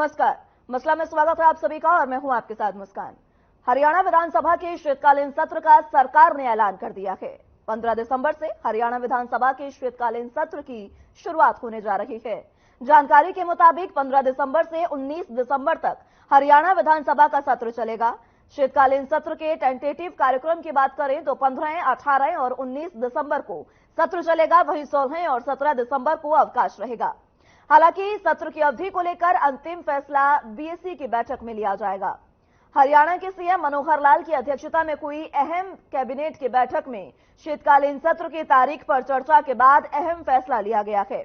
नमस्कार। मसला में स्वागत है आप सभी का और मैं हूं आपके साथ मुस्कान। हरियाणा विधानसभा के शीतकालीन सत्र का सरकार ने ऐलान कर दिया है। 15 दिसंबर से हरियाणा विधानसभा के शीतकालीन सत्र की शुरुआत होने जा रही है। जानकारी के मुताबिक 15 दिसंबर से 19 दिसंबर तक हरियाणा विधानसभा का सत्र चलेगा। शीतकालीन सत्र के टेंटेटिव कार्यक्रम की बात करें तो 15, 18 और 19 दिसंबर को सत्र चलेगा, वहीं 16 और 17 दिसंबर को अवकाश रहेगा। हालांकि सत्र की अवधि को लेकर अंतिम फैसला बीएसी की बैठक में लिया जाएगा। हरियाणा के सीएम मनोहर लाल की अध्यक्षता में हुई अहम कैबिनेट की बैठक में शीतकालीन सत्र की तारीख पर चर्चा के बाद अहम फैसला लिया गया है।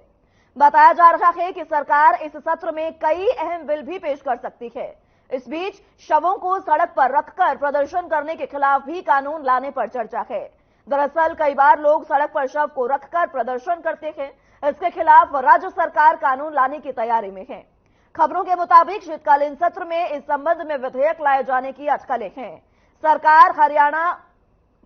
बताया जा रहा है कि सरकार इस सत्र में कई अहम बिल भी पेश कर सकती है। इस बीच शवों को सड़क पर रखकर प्रदर्शन करने के खिलाफ भी कानून लाने पर चर्चा है। दरअसल कई बार लोग सड़क पर शव को रखकर प्रदर्शन करते हैं। इसके खिलाफ राज्य सरकार कानून लाने की तैयारी में है। खबरों के मुताबिक शीतकालीन सत्र में इस संबंध में विधेयक लाए जाने की अटकलें हैं। सरकार हरियाणा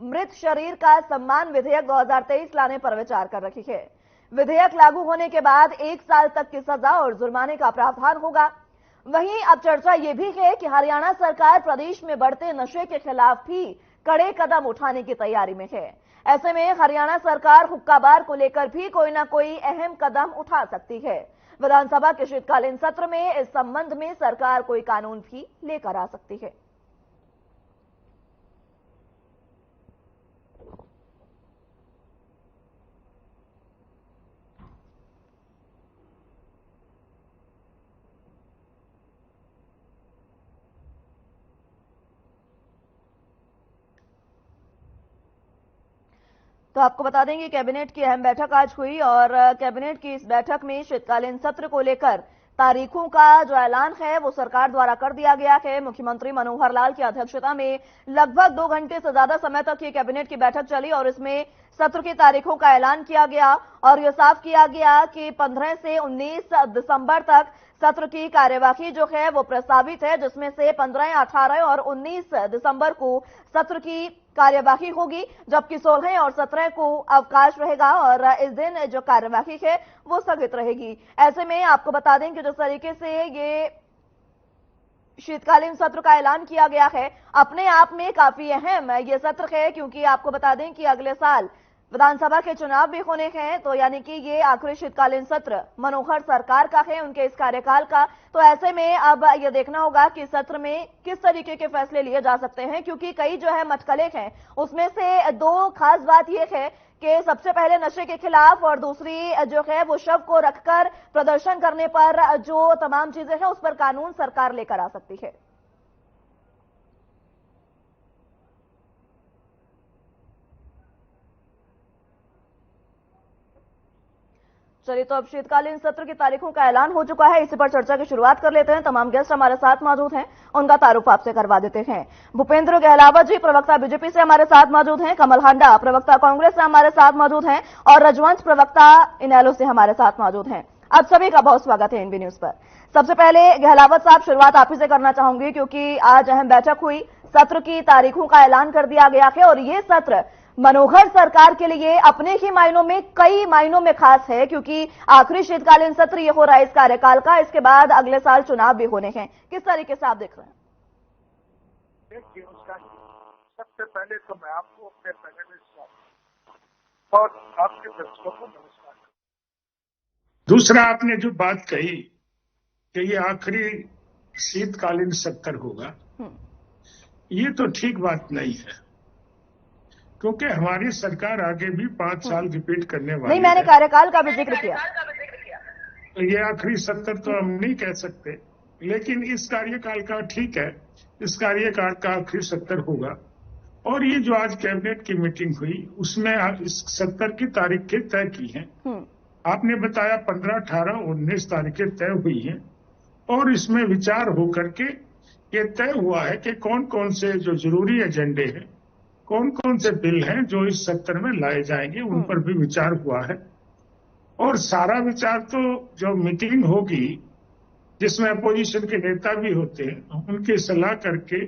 मृत शरीर का सम्मान विधेयक 2023 लाने पर विचार कर रही है। विधेयक लागू होने के बाद 1 साल तक की सजा और जुर्माने का प्रावधान होगा। वहीं अब चर्चा यह भी है कि हरियाणा सरकार प्रदेश में बढ़ते नशे के खिलाफ भी कड़े कदम उठाने की तैयारी में है। ऐसे में हरियाणा सरकार हुक्का बार को लेकर भी कोई ना कोई अहम कदम उठा सकती है। विधानसभा के शीतकालीन सत्र में इस संबंध में सरकार कोई कानून भी लेकर आ सकती है। तो आपको बता दें कि कैबिनेट की अहम बैठक आज हुई और कैबिनेट की इस बैठक में शीतकालीन सत्र को लेकर तारीखों का जो ऐलान है वो सरकार द्वारा कर दिया गया है। मुख्यमंत्री मनोहर लाल की अध्यक्षता में लगभग 2 घंटे से ज्यादा समय तक ये कैबिनेट की बैठक चली और इसमें सत्र की तारीखों का ऐलान किया गया और यह साफ किया गया कि 15 से 19 दिसंबर तक सत्र की कार्यवाही जो है वो प्रस्तावित है, जिसमें से 15, 18 और 19 दिसंबर को सत्र की कार्यवाही होगी, जबकि 16 और 17 को अवकाश रहेगा और इस दिन जो कार्यवाही है वो स्थगित रहेगी। ऐसे में आपको बता दें कि जिस तरीके से ये शीतकालीन सत्र का ऐलान किया गया है, अपने आप में काफी अहम ये सत्र है, क्योंकि आपको बता दें कि अगले साल विधानसभा के चुनाव भी होने हैं। तो यानी कि ये आखिरी शीतकालीन सत्र मनोहर सरकार का है, उनके इस कार्यकाल का। तो ऐसे में अब ये देखना होगा कि सत्र में किस तरीके के फैसले लिए जा सकते हैं, क्योंकि कई जो है मटकले हैं, उसमें से 2 खास बात यह है कि सबसे पहले नशे के खिलाफ और दूसरी जो है वो शव को रखकर प्रदर्शन करने पर जो तमाम चीजें हैं उस पर कानून सरकार लेकर आ सकती है। चलिए, तो अब शीतकालीन सत्र की तारीखों का ऐलान हो चुका है, इसी पर चर्चा की शुरुआत कर लेते हैं। तमाम गेस्ट हमारे साथ मौजूद हैं, उनका तारुफ आपसे करवा देते हैं। भूपेंद्र गहलावत जी प्रवक्ता बीजेपी से हमारे साथ मौजूद हैं, कमल हांडा प्रवक्ता कांग्रेस से हमारे साथ मौजूद हैं और रजवंश प्रवक्ता इनेलो से हमारे साथ मौजूद हैं। आप सभी का बहुत स्वागत है एनबी न्यूज पर। सबसे पहले गहलावत साहब, शुरुआत आप ही से करना चाहूंगी, क्योंकि आज अहम बैठक हुई, सत्र की तारीखों का ऐलान कर दिया गया है और ये सत्र मनोहर सरकार के लिए अपने ही मायनों में कई मायनों में खास है, क्योंकि आखिरी शीतकालीन सत्र ये हो रहा है इस कार्यकाल का। इसके बाद अगले साल चुनाव भी होने हैं। किस तरीके से आप देख रहे हैं? देखिए, सबसे पहले तो मैं आपको अपने पैनलिस्ट और आपके दर्शकों को नमस्कार। दूसरा, आपने जो बात कही कि ये आखिरी शीतकालीन सत्र होगा, ये तो ठीक बात नहीं है, क्योंकि हमारी सरकार आगे भी 5 साल रिपीट करने वाली है। नहीं, मैंने कार्यकाल का भी जिक्र किया। तो ये आखिरी सत्र तो हम नहीं कह सकते, लेकिन इस कार्यकाल का ठीक है, इस कार्यकाल का आखिरी सत्र होगा। और ये जो आज कैबिनेट की मीटिंग हुई, उसमें इस सत्र की तारीखें तय की हैं। आपने बताया 15, 18, 19 तारीखें तय हुई हैं और इसमें विचार होकर के ये तय हुआ है कि कौन कौन से जो जरूरी एजेंडे हैं, कौन कौन से बिल हैं जो इस सत्र में लाए जाएंगे, उन पर भी विचार हुआ है। और सारा विचार तो जो मीटिंग होगी, जिसमें अपोजिशन के नेता भी होते हैं, उनकी सलाह करके,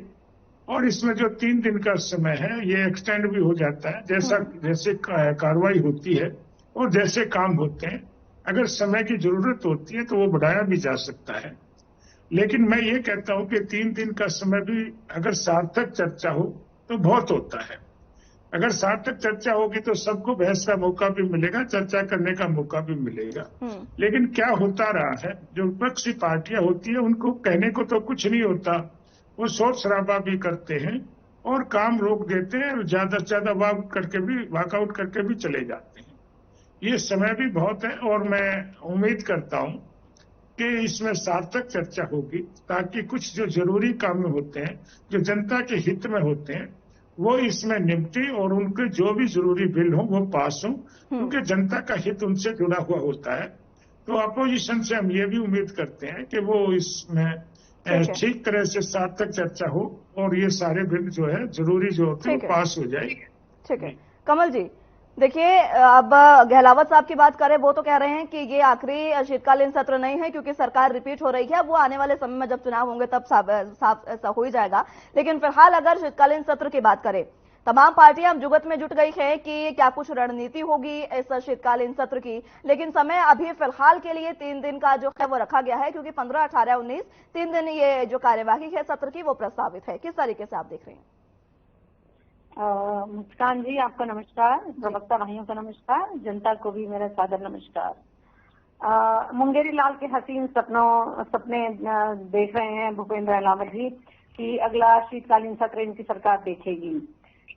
और इसमें जो 3 दिन का समय है ये एक्सटेंड भी हो जाता है, जैसे कार्रवाई होती है और जैसे काम होते हैं। अगर समय की जरूरत होती है तो वो बढ़ाया भी जा सकता है। लेकिन मैं ये कहता हूं कि 3 दिन का समय भी अगर सार्थक चर्चा हो तो बहुत होता है। अगर सार्थक चर्चा होगी तो सबको बहस का मौका भी मिलेगा, चर्चा करने का मौका भी मिलेगा। लेकिन क्या होता रहा है, जो विपक्षी पार्टियां होती है उनको कहने को तो कुछ नहीं होता, वो शोर शराबा भी करते हैं और काम रोक देते हैं और ज्यादा से ज्यादा वॉकआउट करके भी चले जाते हैं। ये समय भी बहुत है और मैं उम्मीद करता हूं कि इसमें सार्थक चर्चा होगी ताकि कुछ जो जरूरी काम होते हैं, जो जनता के हित में होते हैं, वो इसमें निपटे और उनके जो भी जरूरी बिल हो वो पास हो, क्योंकि जनता का हित उनसे जुड़ा हुआ होता है। तो अपोजिशन से हम ये भी उम्मीद करते हैं कि वो इसमें ठीक तरह से सार्थक चर्चा हो और ये सारे बिल जो है जरूरी जो होते हैं वो पास हो जाए। ठीक है कमल जी, देखिए अब गहलावत साहब की बात करें, वो तो कह रहे हैं कि ये आखिरी शीतकालीन सत्र नहीं है क्योंकि सरकार रिपीट हो रही है, वो आने वाले समय में जब चुनाव होंगे तब साफ ऐसा हो ही जाएगा। लेकिन फिलहाल अगर शीतकालीन सत्र की बात करें, तमाम पार्टियां जुगत में जुट गई है कि क्या कुछ रणनीति होगी इस शीतकालीन सत्र की, लेकिन समय अभी फिलहाल के लिए 3 दिन का जो है वो रखा गया है, क्योंकि 15, 18, 19 3 दिन ये जो कार्यवाही है सत्र की वो प्रस्तावित है। किस तरीके से आप देख रहे हैं? मुस्कान जी, आपको नमस्कार, प्रवक्ता भाइयों को नमस्कार, जनता को भी मेरा सादर नमस्कार। मुंगेरी लाल के हसीन सपने देख रहे हैं भूपेंद्र अहलावत जी कि अगला शीतकालीन सत्र इनकी सरकार देखेगी।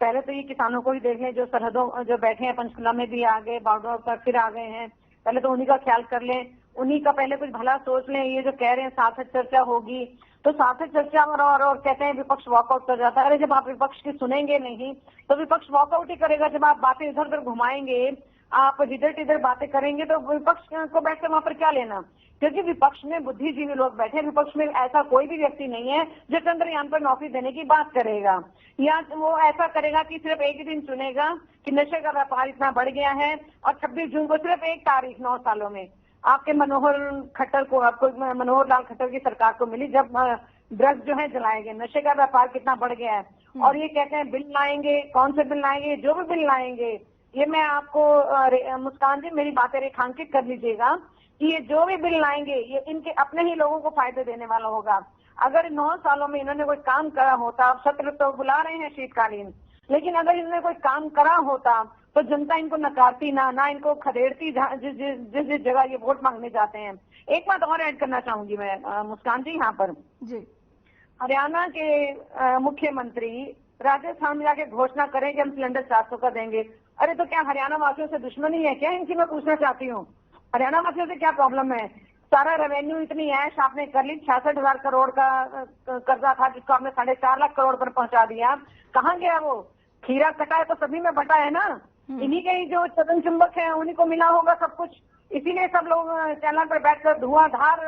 पहले तो ये किसानों को ही देख लें जो सरहदों जो बैठे हैं, पंचकुला में भी आ गए, बॉर्डर पर फिर आ गए हैं, पहले तो उन्हीं का ख्याल कर लें, उन्हीं का पहले कुछ भला सोच लें। ये जो कह रहे हैं सार्थक चर्चा होगी, तो सार्थक चर्चा और कहते हैं विपक्ष वॉकआउट कर जाता है। अरे जब आप विपक्ष की सुनेंगे नहीं तो विपक्ष वॉकआउट ही करेगा। जब आप बातें इधर उधर घुमाएंगे, आप इधर इधर बातें करेंगे तो विपक्ष को बैठकर वहां पर क्या लेना, क्योंकि विपक्ष में बुद्धिजीवी लोग बैठे हैं। विपक्ष में ऐसा कोई भी व्यक्ति नहीं है जो चंद्रयान पर नौकरी देने की बात करेगा, या वो ऐसा करेगा कि सिर्फ एक ही दिन चुनेगा कि नशे का व्यापार इतना बढ़ गया है और 26 जून को सिर्फ एक तारीख 9 सालों में आपके मनोहर लाल खट्टर की सरकार को मिली जब ड्रग्स जो है जलाए गए, नशे का व्यापार कितना बढ़ गया है। और ये कहते हैं बिल लाएंगे, कौन से बिल लाएंगे, जो भी बिल लाएंगे, ये मैं आपको मुस्कान जी मेरी बातें रेखांकित कर लीजिएगा कि ये जो भी बिल लाएंगे ये इनके अपने ही लोगों को फायदे देने वाला होगा। अगर 9 सालों में इन्होंने कोई काम करा होता, सत्र तो बुला रहे हैं शीतकालीन, लेकिन अगर इन्होंने कोई काम करा होता तो जनता इनको नकारती ना इनको खदेड़ती जिस जगह ये वोट मांगने जाते हैं। एक बात और ऐड करना चाहूंगी मैं मुस्कान जी यहाँ पर जी, हरियाणा के मुख्यमंत्री राजस्थान में जाके घोषणा करें कि हम सिलेंडर 400 का देंगे। अरे तो क्या हरियाणा वासियों से दुश्मनी है क्या इनकी? मैं पूछना चाहती हूँ, हरियाणा वासियों से क्या प्रॉब्लम है? सारा रेवेन्यू इतनी ऐश आपने कर ली, 66,000 करोड़ का कर्जा था जिसको आपने 4.5 लाख करोड़ पर पहुंचा दिया। कहाँ गया वो? खीरा कटा है तो सभी में बटा है ना, इन्हीं के ही जो चदन चुंबक है उन्हीं को मिला होगा सब कुछ। इसीलिए सब लोग चैनल पर बैठकर धुआंधार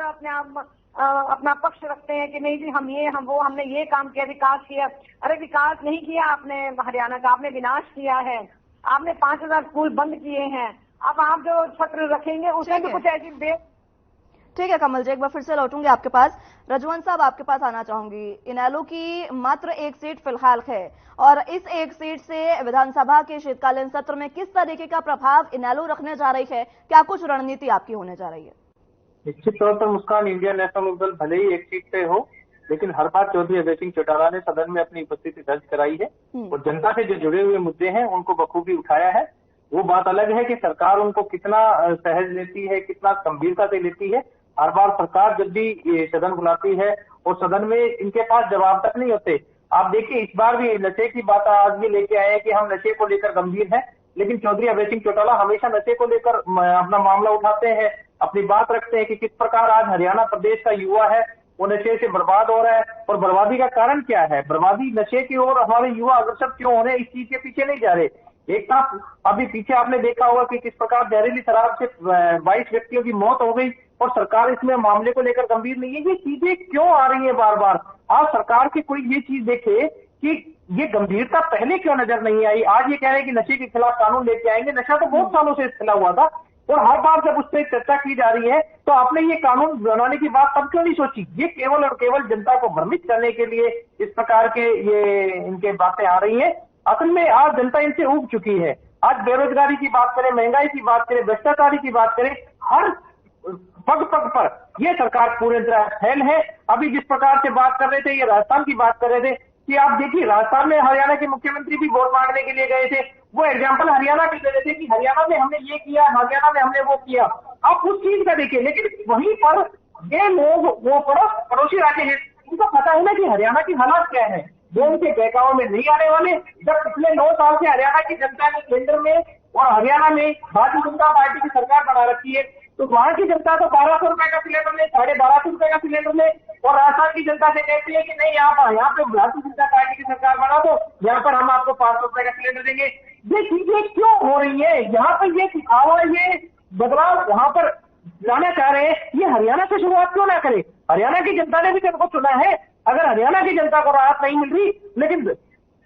अपना पक्ष रखते हैं कि नहीं जी हमने ये काम किया, विकास किया। अरे विकास नहीं किया आपने हरियाणा का, आपने विनाश किया है। आपने 5,000 स्कूल बंद किए हैं। अब आप जो सत्र रखेंगे उसमें भी कुछ ऐसी ठीक है कमल जी, एक बार फिर से लौटूंगी आपके पास। रजवंत साहब आपके पास आना चाहूंगी। इनेलो की मात्र एक सीट फिलहाल है और इस एक सीट से विधानसभा के शीतकालीन सत्र में किस तरीके का प्रभाव इनेलो रखने जा रही है? क्या कुछ रणनीति आपकी होने जा रही है? निश्चित तौर पर मुस्कान, इंडियन नेशनल लोक दल भले ही एक सीट से हो, लेकिन हर बार चौधरी अभय सिंह चौटाला ने सदन में अपनी उपस्थिति दर्ज कराई है और जनता से जो जुड़े हुए मुद्दे हैं उनको बखूबी उठाया है। वो बात अलग है कि सरकार उनको कितना सहज लेती है, कितना गंभीरता से लेती है। हर बार सरकार जब भी सदन बुलाती है और सदन में इनके पास जवाब तक नहीं होते। आप देखिए इस बार भी नशे की बात आज भी लेके आए हैं कि हम नशे को लेकर गंभीर हैं, लेकिन चौधरी अभय सिंह चौटाला हमेशा नशे को लेकर अपना मामला उठाते हैं, अपनी बात रखते हैं कि किस प्रकार आज हरियाणा प्रदेश का युवा है वो नशे से बर्बाद हो रहा है और बर्बादी का कारण क्या है। बर्बादी नशे की ओर हमारे युवा अग्रसर क्यों हो रहे हैं, इस चीज के पीछे नहीं जा रहे। एक था अभी पीछे आपने देखा होगा कि किस प्रकार जहरीली शराब से 22 व्यक्तियों की मौत हो गई और सरकार इसमें मामले को लेकर गंभीर नहीं है। ये चीजें क्यों आ रही है बार बार? आज सरकार की कोई ये चीज देखे कि ये गंभीरता पहले क्यों नजर नहीं आई। आज ये कह रहे हैं कि नशे के खिलाफ कानून लेके आएंगे, नशा तो बहुत सालों से फैला हुआ था और हर बार जब उस पर चर्चा की जा रही है तो आपने ये कानून बनाने की बात तब क्यों नहीं सोची? ये केवल और केवल जनता को भ्रमित करने के लिए इस प्रकार के ये इनके बातें आ रही है। असल में आज जनता इनसे ऊब चुकी है। आज बेरोजगारी की बात करें, महंगाई की बात करें, भ्रष्टाचारी की बात करें, हर पग पग पर ये सरकार पूरे तरह फेल है। अभी जिस प्रकार से बात कर रहे थे, ये राजस्थान की बात कर रहे थे कि आप देखिए राजस्थान में हरियाणा के मुख्यमंत्री भी वोट मांगने के लिए गए थे, वो एग्जाम्पल हरियाणा के दे रहे थे कि हरियाणा में हमने ये किया, हरियाणा में हमने वो किया। आप उस चीज का देखिए, लेकिन वहीं पर ये लोग वो पड़ोसी राज्य है, उनको पता है ना कि हरियाणा की हालात क्या है, वो उनके बहकाव में नहीं आने वाले। जब पिछले 9 साल से हरियाणा की जनता ने केंद्र में और हरियाणा में भारतीय जनता पार्टी की सरकार बना रखी है, तो वहां की जनता तो 1200 रुपए का सिलेंडर ले, 1250 रुपए का सिलेंडर ले, और राजस्थान की जनता से कहती है कि नहीं आप यहाँ पे भारतीय जनता पार्टी की सरकार बना दो, यहाँ पर हम आपको 500 रुपए का सिलेंडर देंगे। ये चीजें क्यों हो रही है? यहाँ पर ये दिखावा, ये बदलाव वहां पर लाना चाह रहे हैं, ये हरियाणा से शुरुआत क्यों ना करे? हरियाणा की जनता ने भी तो इनको चुना है। अगर हरियाणा की जनता को राहत नहीं मिल रही, लेकिन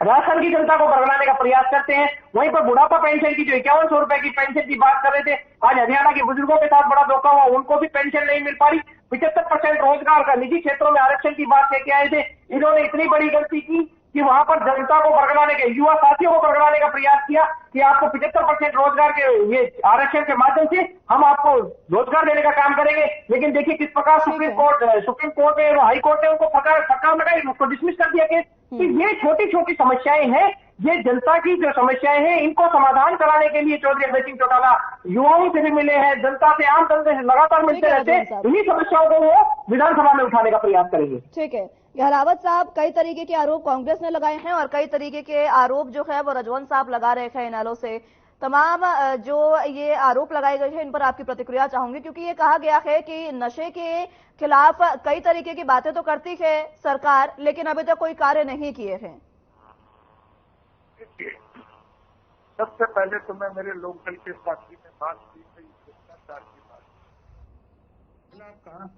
राजस्थान की जनता को बरगलाने का प्रयास करते हैं। वहीं पर बुढ़ापा पेंशन की जो 5100 रुपए की पेंशन की बात कर रहे थे, आज हरियाणा के बुजुर्गों के साथ बड़ा धोखा हुआ, उनको भी पेंशन नहीं मिल पा रही। 75% रोजगार का निजी क्षेत्रों में आरक्षण की बात लेके आए थे, इन्होंने इतनी बड़ी गलती की कि वहां पर जनता को बरगलाने के, युवा साथियों को बरगलाने का प्रयास किया कि आपको 75% रोजगार के ये आरक्षण के माध्यम से हम आपको रोजगार देने का काम करेंगे। लेकिन देखिए किस प्रकार सुप्रीम कोर्ट ने, हाई कोर्ट ने उनको फटकार लगाई, उसको डिसमिस कर दिया केस। कि ये छोटी छोटी समस्याएं हैं, ये जनता की जो समस्याएं हैं, इनको समाधान कराने के लिए चौधरी अभय सिंह चौटाला युवाओं से भी मिले हैं, जनता से, आम जनता से लगातार मिलते रहते हैं। इन्हीं समस्याओं को वो विधानसभा में उठाने का प्रयास करेंगे। ठीक है गहलावत साहब, कई तरीके के आरोप कांग्रेस ने लगाए हैं और कई तरीके के आरोप जो है वो रजवंत साहब लगा रहे हैं इनेलो से। तमाम जो ये आरोप लगाए गए हैं इन पर आपकी प्रतिक्रिया चाहूंगी, क्योंकि ये कहा गया है कि नशे के खिलाफ कई तरीके की बातें तो करती है सरकार, लेकिन अभी तक कोई कार्य नहीं किए हैं। सबसे पहले तो मैं मेरे लोकल के साथी में बात की थी, भ्रष्टाचार की बात कहा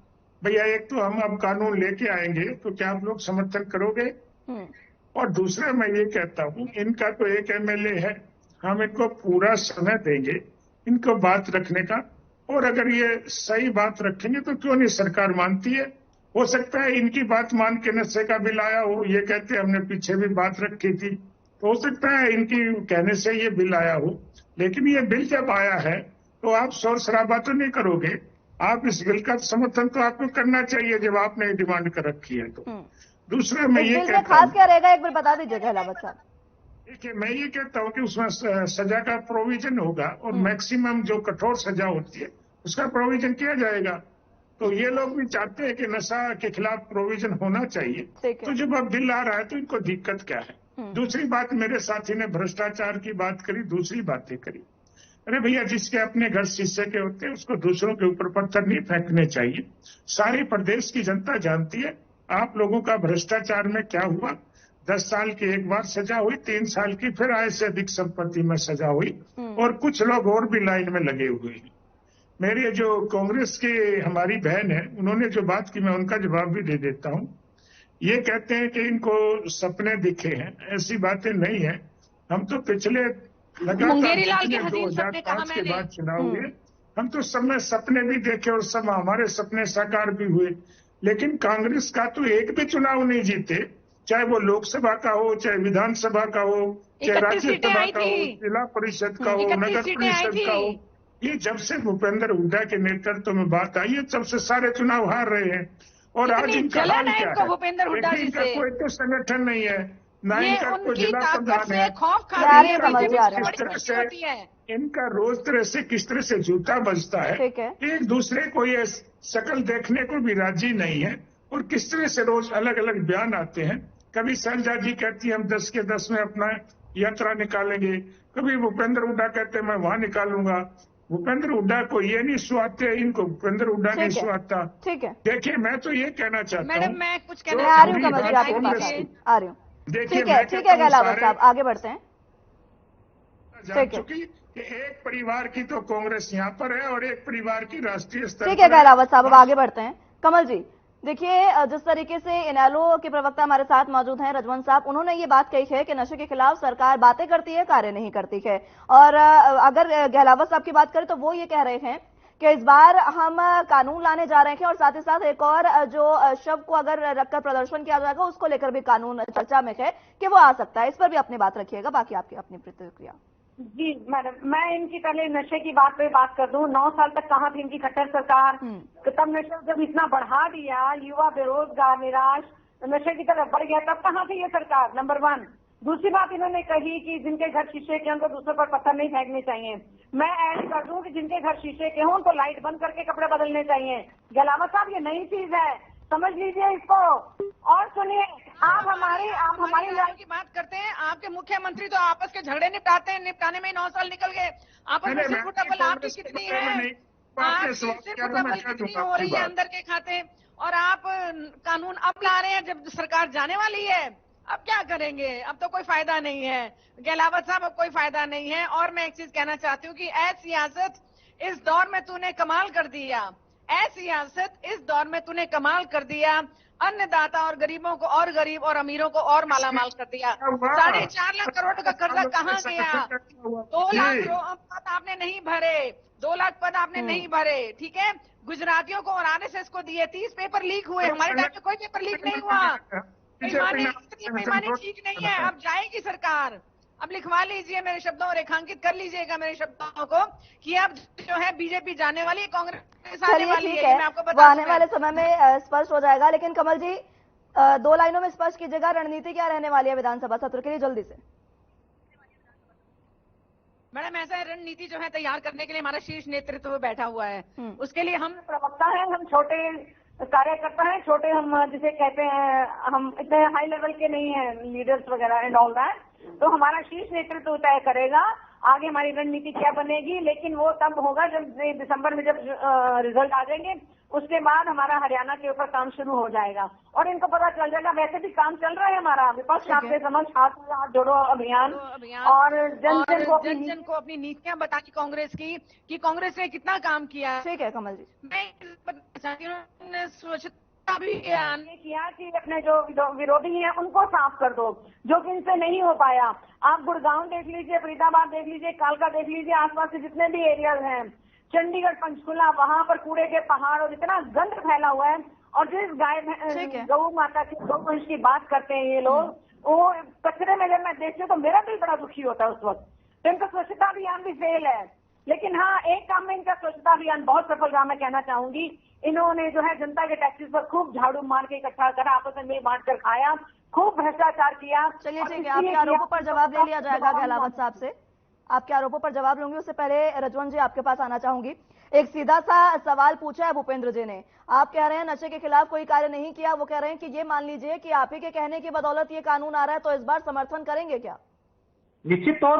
भैया, एक तो हम अब कानून लेके आएंगे तो क्या आप लोग समर्थन करोगे? और दूसरा मैं ये कहता हूँ, इनका तो एक एमएलए है, हम इनको पूरा समय देंगे इनको बात रखने का, और अगर ये सही बात रखेंगे तो क्यों नहीं सरकार मानती है। हो सकता है इनकी बात मान के नशे का बिल आया हो, ये कहते हमने पीछे भी बात रखी थी, तो हो सकता है इनकी कहने से ये बिल आया हो। लेकिन ये बिल जब आया है तो आप शोर शराबा तो नहीं करोगे, आप इस बिल का समर्थन तो आपको करना चाहिए जब आपने डिमांड कर रखी है तो। दूसरा मैं ये कहता हूँ, खास क्या रहेगा एक बार बता दीजिए गहलावत साहब। देखिए मैं ये कहता हूँ कि उसमें सजा का प्रोविजन होगा और मैक्सिमम जो कठोर सजा होती है उसका प्रोविजन किया जाएगा। तो ये लोग भी चाहते हैं कि नशा के खिलाफ प्रोविजन होना चाहिए। तो जब अब बिल आ रहा है तो इनको दिक्कत क्या है? दूसरी बात, मेरे साथी ने भ्रष्टाचार की बात करी, दूसरी बातें करी। अरे भैया, जिसके अपने घर शीशे के होते हैं उसको दूसरों के ऊपर पत्थर नहीं फेंकने चाहिए। सारे प्रदेश की जनता जानती है आप लोगों का भ्रष्टाचार में क्या हुआ। 10 साल की एक बार सजा हुई, 3 साल की फिर आय से अधिक संपत्ति में सजा हुई, और कुछ लोग और भी लाइन में लगे हुए हैं। मेरे जो कांग्रेस के हमारी बहन है, उन्होंने जो बात की मैं उनका जवाब भी दे देता हूँ। ये कहते हैं कि इनको सपने दिखे हैं, ऐसी बातें नहीं है। हम तो पिछले लगातार 2005 के बाद चुनाव हुए, हम तो सब में सपने भी देखे और सब हमारे सपने साकार भी हुए। लेकिन कांग्रेस का तो एक भी चुनाव नहीं जीते, चाहे वो लोकसभा का हो, चाहे विधानसभा का हो, चाहे राज्यसभा का हो, जिला परिषद का हो, नगर परिषद का हो। ये जब से भूपेंद्र हुड्डा के नेतृत्व में बात आई है तब से सारे चुनाव हार रहे हैं। और आज इनका हाल क्या है? इनका कोई तो संगठन नहीं है, ना इनका कोई जिला प्रधान है। इनका रोज तरह से किस तरह से जूता बजता है, एक दूसरे को ये शक्ल देखने को भी राजी नहीं है, और किस तरह से रोज अलग अलग बयान आते हैं। कभी शैलजा जी कहती है हम 10 के 10 में अपना यात्रा निकालेंगे, कभी भूपेंद्र हुड्डा कहते हैं मैं वहां निकालूंगा। भूपेंद्र हुड्डा को ये नहीं सुहाते, इनको भूपेंद्र हुड्डा नहीं सुहाता। ठीक है, देखिए मैं तो ये कहना चाहता हूँ, मैं कुछ कहना आ रही हूँ। ठीक है गहलावत साहब, आगे बढ़ते हैं। चूंकि एक परिवार की तो कांग्रेस यहाँ पर है और एक परिवार की राष्ट्रीय स्तर। ठीक है गहलावत साहब, अब आगे बढ़ते हैं। कमल जी, देखिए जिस तरीके से इनेलो के प्रवक्ता हमारे साथ मौजूद हैं रजवंत साहब, उन्होंने ये बात कही है कि नशे के खिलाफ सरकार बातें करती है, कार्य नहीं करती है। और अगर गहलावत साहब की बात करें तो वो ये कह रहे हैं कि इस बार हम कानून लाने जा रहे हैं और साथ ही साथ एक और जो शव को अगर रखकर प्रदर्शन किया जाएगा उसको लेकर भी कानून चर्चा में है कि वो आ सकता है। इस पर भी अपनी बात रखिएगा, बाकी आपकी अपनी प्रतिक्रिया। जी मैडम, मैं इनकी पहले नशे की बात पे बात कर दूं। 9 साल तक कहाँ थी इनकी खट्टर सरकार? तब नशा जब इतना बढ़ा दिया, युवा बेरोजगार निराश नशे की तरफ बढ़ गया, तब कहाँ थी ये सरकार? नंबर 1। दूसरी बात इन्होंने कही कि जिनके घर शीशे के उनको दूसरों पर पत्थर नहीं फेंकने चाहिए। मैं ऐड कर दूं कि जिनके घर शीशे के हों उनको लाइट बंद करके कपड़े बदलने चाहिए। गहलावत साहब, ये नई चीज है, समझ लीजिए इसको। और सुनिए, आप हमारी लड़ाई की बात करते हैं, आपके मुख्यमंत्री तो आपस के झगड़े निपटाते हैं, निपटाने में 9 साल निकल गए। आपस में सिर्फ डबल आपकी कितनी है? आपकी सिर्फ डबल कितनी हो रही है अंदर के खाते? और आप कानून अब ला रहे हैं जब सरकार जाने वाली है। अब क्या करेंगे? अब तो कोई फायदा नहीं है गहलावत साहब, अब कोई फायदा नहीं है। और मैं एक चीज कहना चाहती हूँ कि ऐ सियासत इस दौर में तूने कमाल कर दिया। ऐ सियासत इस दौर में तूने कमाल कर दिया। अन्नदाता और गरीबों को और गरीब और अमीरों को और मालामाल कर दिया। 4.5 लाख करोड़ का कर्जा कहाँ गया? 2 लाख पद आपने नहीं भरे, 2 लाख पद आपने नहीं भरे, ठीक है। गुजरातियों को और आरएसएस को दिए। 30 पेपर लीक हुए, हमारे टाइम में कोई पेपर लीक नहीं हुआ। बेईमानी ठीक नहीं है। अब जाएगी सरकार। अब लिखवा लीजिए मेरे शब्दों और रेखांकित कर लीजिएगा मेरे शब्दों को कि अब जो है बीजेपी जाने वाली है, कांग्रेस आने वाली है। मैं आपको बता दूं, आने वाले समय में स्पष्ट हो जाएगा। लेकिन कमल जी, 2 लाइनों में स्पष्ट कीजिएगा, रणनीति क्या रहने वाली है विधानसभा सत्र के लिए जल्दी से? मैडम, ऐसा रणनीति जो है तैयार करने के लिए हमारा शीर्ष नेतृत्व बैठा हुआ है। उसके लिए हम प्रवक्ता हैं, हम छोटे कार्यकर्ता हैं, छोटे हम जिसे कहते हैं, हम इतने हाई लेवल के नहीं हैं, लीडर्स वगैरह एंड ऑल दैट। तो हमारा शीर्ष नेतृत्व तय करेगा आगे हमारी रणनीति क्या बनेगी। लेकिन वो तब होगा जब दिसंबर में जब रिजल्ट आ जाएंगे, उसके बाद हमारा हरियाणा के ऊपर काम शुरू हो जाएगा और इनको पता चल जाएगा। वैसे भी काम चल रहा है हमारा, विपक्ष आपके समझ हाथ जोड़ो अभियान और जन जन को अपनी नीतियां बताई कांग्रेस की कि कांग्रेस ने कितना काम किया। ठीक है कमल जी, मैं स्वच्छता भी किया कि अपने जो विरोधी हैं उनको साफ कर दो, जो कि इनसे नहीं हो पाया। आप गुड़गांव देख लीजिए, फरीदाबाद देख लीजिए, कालका देख लीजिए, आसपास के जितने भी एरियाज हैं, चंडीगढ़, पंचकुला, वहां पर कूड़े के पहाड़ और इतना गंद फैला हुआ है। और जिस गौ माता की गौवंश की बात करते हैं ये लोग, वो कचरे में जब मैं देखती हूँ तो मेरा दिल बड़ा दुखी होता है उस वक्त। तो इनका स्वच्छता अभियान भी फेल है। लेकिन हाँ, एक काम में इनका स्वच्छता अभियान बहुत सफल रहा, मैं कहना चाहूंगी। इन्होंने जो है जनता के टैक्सेस पर खूब झाड़ू मार के इकट्ठा करा, आपस में बांट कर खाया, खूब भ्रष्टाचार किया। चलिए ठीक है, आपके आरोपों पर जवाब ले लिया जाएगा गहलावत साहब से। आपके आरोपों पर जवाब लूंगी, उससे पहले रजवन जी आपके पास आना चाहूंगी। एक सीधा सा सवाल पूछा है भूपेंद्र जी ने। आप कह रहे हैं नशे के खिलाफ कोई कार्य नहीं किया, वो कह रहे हैं कि ये मान लीजिए कि आप ही के कहने की बदौलत ये कानून आ रहा है, तो इस बार समर्थन करेंगे क्या? निश्चित तौर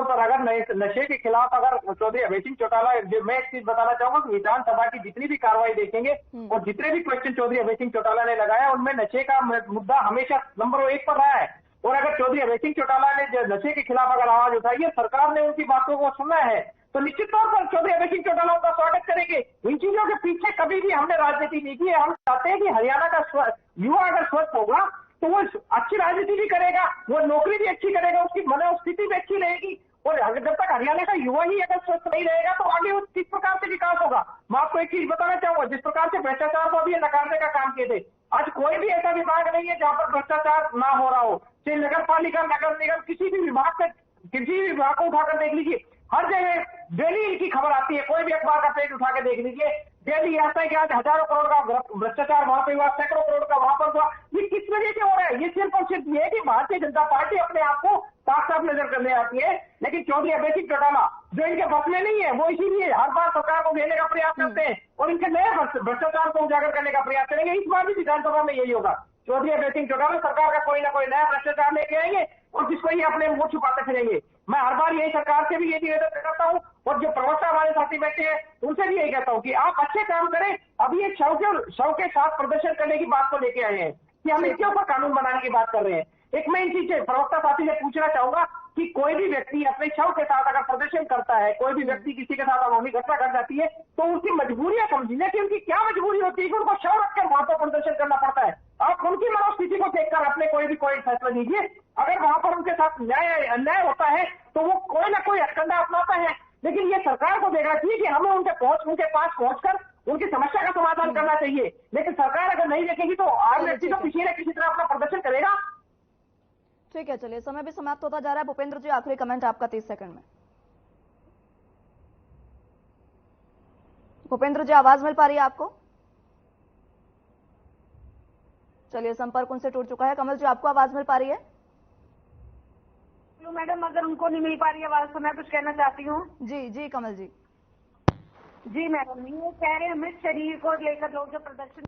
पर अगर नशे के खिलाफ अगर चौधरी अभय सिंह चौटाला, मैं एक चीज बताना चाहूंगा कि विधानसभा की जितनी भी कार्रवाई देखेंगे और जितने भी क्वेश्चन चौधरी अभय सिंह चौटाला ने लगाया, उनमें नशे का मुद्दा हमेशा नंबर 1 पर रहा है। और अगर चौधरी अभय सिंह चौटाला ने नशे के खिलाफ अगर आवाज उठाई है, सरकार ने उनकी बातों को सुना है, तो निश्चित तौर पर चौधरी अभय सिंह चौटाला उनका स्वागत करेंगे। इन चीजों के पीछे कभी भी हमने राजनीति नहीं की है। हम चाहते हैं कि हरियाणा का युवा अगर स्वस्थ होगा तो वो अच्छी राजनीति भी करेगा, वो नौकरी भी अच्छी करेगा, उसकी मनोस्थिति भी अच्छी रहेगी। और जब तक हरियाणा का युवा ही अगर स्वस्थ नहीं रहेगा तो आगे वो किस प्रकार से विकास होगा। मैं आपको एक चीज बताना चाहूंगा, जिस प्रकार से भ्रष्टाचार को अभी नकारने का काम किए थे, आज कोई भी ऐसा विभाग नहीं है जहां पर भ्रष्टाचार ना हो रहा हो। चाहे नगर पालिका, नगर निगम, किसी भी विभाग को उठाकर देख लीजिए, हर जगह डेली इनकी खबर आती है। कोई भी अखबार का पेज उठा के देख लीजिए, डेली आता है कि आज हजारों करोड़ का भ्रष्टाचार वहां पे हुआ, सैकड़ों करोड़ का वहां पर हुआ। ये किस वजह से हो रहा है? ये सिर्फ और सिर्फ ये है कि भारतीय जनता पार्टी अपने आप को साफ साफ नजर करने आती है। लेकिन चौधरी अभय सिंह चौटाला जो इनके बस में नहीं है, वो इसीलिए हर बार सरकार को घेरने का प्रयास करते हैं और इनके नए भ्रष्टाचार को उजागर करने का प्रयास करेंगे। इस बार भी विधानसभा में यही होगा। चौधरी अभय सिंह चौटाला सरकार का कोई ना कोई नया भ्रष्टाचार लेके आएंगे और जिसको ये अपने मुंह छुपाते फिरेंगे। मैं हर बार यही सरकार से भी यही निवेदन करता हूँ और जो प्रवक्ता हमारे साथी बैठे हैं उनसे भी यही कहता हूँ कि आप अच्छे काम करें। अभी ये शव के साथ प्रदर्शन करने की बात को लेके आए हैं कि हम इसके ऊपर कानून बनाने की बात कर रहे हैं। एक मैं इन चीज से प्रवक्ता साथी से पूछना चाहूंगा कि कोई भी व्यक्ति अपने शव के साथ अगर प्रदर्शन करता है, कोई भी व्यक्ति किसी के साथ अनहोनी घटना घट जाती है, तो उनकी मजबूरियां समझिए कि उनकी क्या मजबूरी होती है कि उनको शव रखकर वहां पर प्रदर्शन करना पड़ता है। आप उनकी मनोस्थिति को देखकर अपने कोई फैसला लीजिए। अगर वहां पर उनके साथ अन्याय होता है तो वो कोई ना कोई हथकंडा अपनाता है। लेकिन ये सरकार को देखना चाहिए कि हमें उनके पास पहुंचकर उनकी समस्या का समाधान करना चाहिए। लेकिन सरकार अगर नहीं देखेगी तो आम व्यक्ति तो किसी न किसी तरह अपना प्रदर्शन करेगा। ठीक है, चलिए समय भी समाप्त होता जा रहा है। भूपेंद्र जी, आखिरी कमेंट आपका 30 सेकंड में। भूपेंद्र जी, आवाज मिल पा रही है आपको? चलिए, संपर्क उनसे टूट चुका है। कमल जी, आपको आवाज मिल पा रही है? मैडम, अगर उनको नहीं मिल पा रही है आवाज तो मैं कुछ कहना चाहती हूँ। जी जी कमल जी। जी मैडम, ये कह रहे हैं मृत शरीर को लेकर लोग जो प्रदर्शन,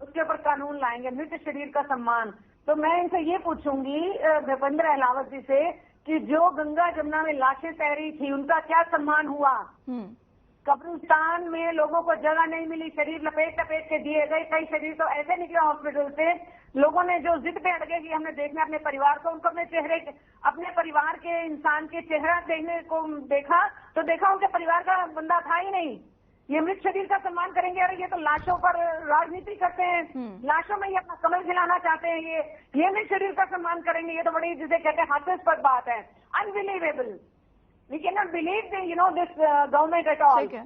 उसके ऊपर कानून लाएंगे, मृत शरीर का सम्मान। तो मैं इनसे ये पूछूंगी भूपेंद्र अहलावत जी से कि जो गंगा जमुना में लाशें तैरी थी उनका क्या सम्मान हुआ? कब्रिस्तान में लोगों को जगह नहीं मिली, शरीर लपेट लपेट के दिए गए। कई शरीर तो ऐसे निकले हॉस्पिटल से, लोगों ने जो जिद पे अड़गे कि हमने देखना अपने परिवार को, उनको अपने परिवार के इंसान के चेहरा देखने को देखा तो देखा उनके परिवार का बंदा था ही नहीं। ये मृत शरीर का सम्मान करेंगे? अरे ये तो लाशों पर राजनीति करते हैं, लाशों में ये अपना कमल खिलाना चाहते हैं। ये मृत शरीर का सम्मान करेंगे? ये तो बड़ी जिसे कहते हैं हास्यास्पद बात है, unbelievable. We cannot believe this government at all. ठीक है।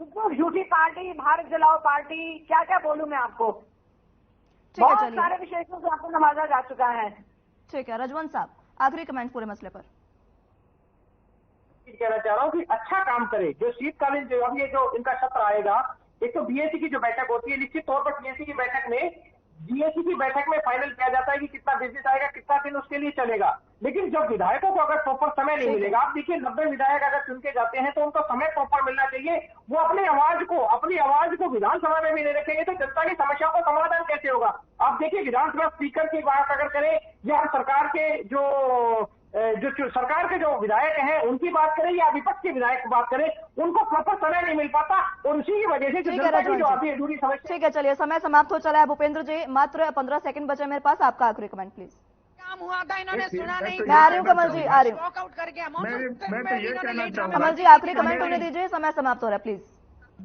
तो झूठी पार्टी, भारत जलाओ पार्टी, क्या क्या बोलूं मैं आपको। बहुत सारे विशेषों से आपको नवाजा जा चुका है। ठीक है, रजवंत साहब, आखिरी कमेंट पूरे मसले पर। कहना चाह रहा हूँ कि अच्छा काम करे। जो शीतकालीन जो अब ये जो इनका सत्र आएगा, एक तो बीएससी की जो बैठक होती है, निश्चित तौर पर बीएससी की बैठक में फाइनल किया जाता है कि कितना बिजनेस आएगा, कितना दिन उसके लिए चलेगा। लेकिन जब विधायकों को अगर प्रॉपर समय नहीं मिलेगा, आप देखिए 90 विधायक अगर चुन के जाते हैं तो उनको समय प्रॉपर मिलना चाहिए। वो अपनी आवाज को विधानसभा में भी नहीं रखेंगे तो जनता की समस्याओं का समाधान कैसे होगा? आप देखिए, विधानसभा स्पीकर की बात अगर करें या सरकार के सरकार के जो विधायक हैं उनकी बात करें या विपक्ष के विधायक की बात करें, उनको प्रॉपर समय नहीं मिल पाता और उसी की वजह से जनता की जो आती है अधूरी समस्या। ठीक है, चलिए समय समाप्त हो चला है। भूपेंद्र जी, मात्र 15 सेकंड बचे मेरे पास, आपका आखिरी कमेंट प्लीज। काम हुआ था, इन्होंने सुना नहीं। मैं आ रही हूँ कमल जी, आ रही हूँ। वॉकआउट कर गया। मैं तो ये कहना चाहूंगा, कमल जी आखिरी कमेंट होने दीजिए, समय समाप्त हो रहा है प्लीज।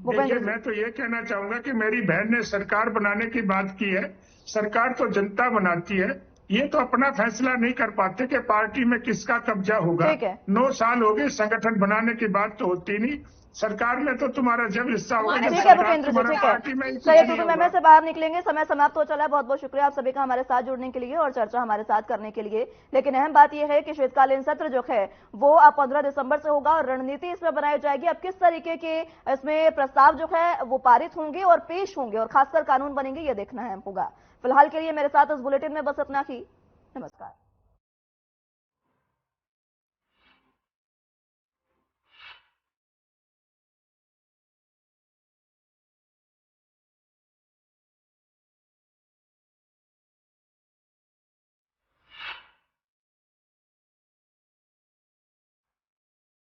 देखिए, मैं तो ये कहना चाहूंगा कि मेरी बहन ने सरकार बनाने की बात की है। सरकार तो जनता बनाती है, ये तो अपना फैसला नहीं कर पाते कि पार्टी में किसका कब्जा होगा। 9 साल हो गए, संगठन बनाने की बात तो होती नहीं। सरकार में तो तुम्हारा जब हिस्सा होगा। ठीक है भूपेंद्र जी, ठीक है, चलिए मैं से बाहर निकलेंगे, समय समाप्त हो चला है। बहुत बहुत शुक्रिया आप सभी का हमारे साथ जुड़ने के लिए और चर्चा हमारे साथ करने के लिए। लेकिन अहम बात यह है कि शीतकालीन सत्र जो है वो अब 15 दिसंबर से होगा और रणनीति इसमें बनाई जाएगी। अब किस तरीके के इसमें प्रस्ताव जो है वो पारित होंगे और पेश होंगे और खासकर कानून बनेंगे, ये देखना है होगा। फिलहाल के लिए मेरे साथ इस बुलेटिन में बस इतना ही। नमस्कार।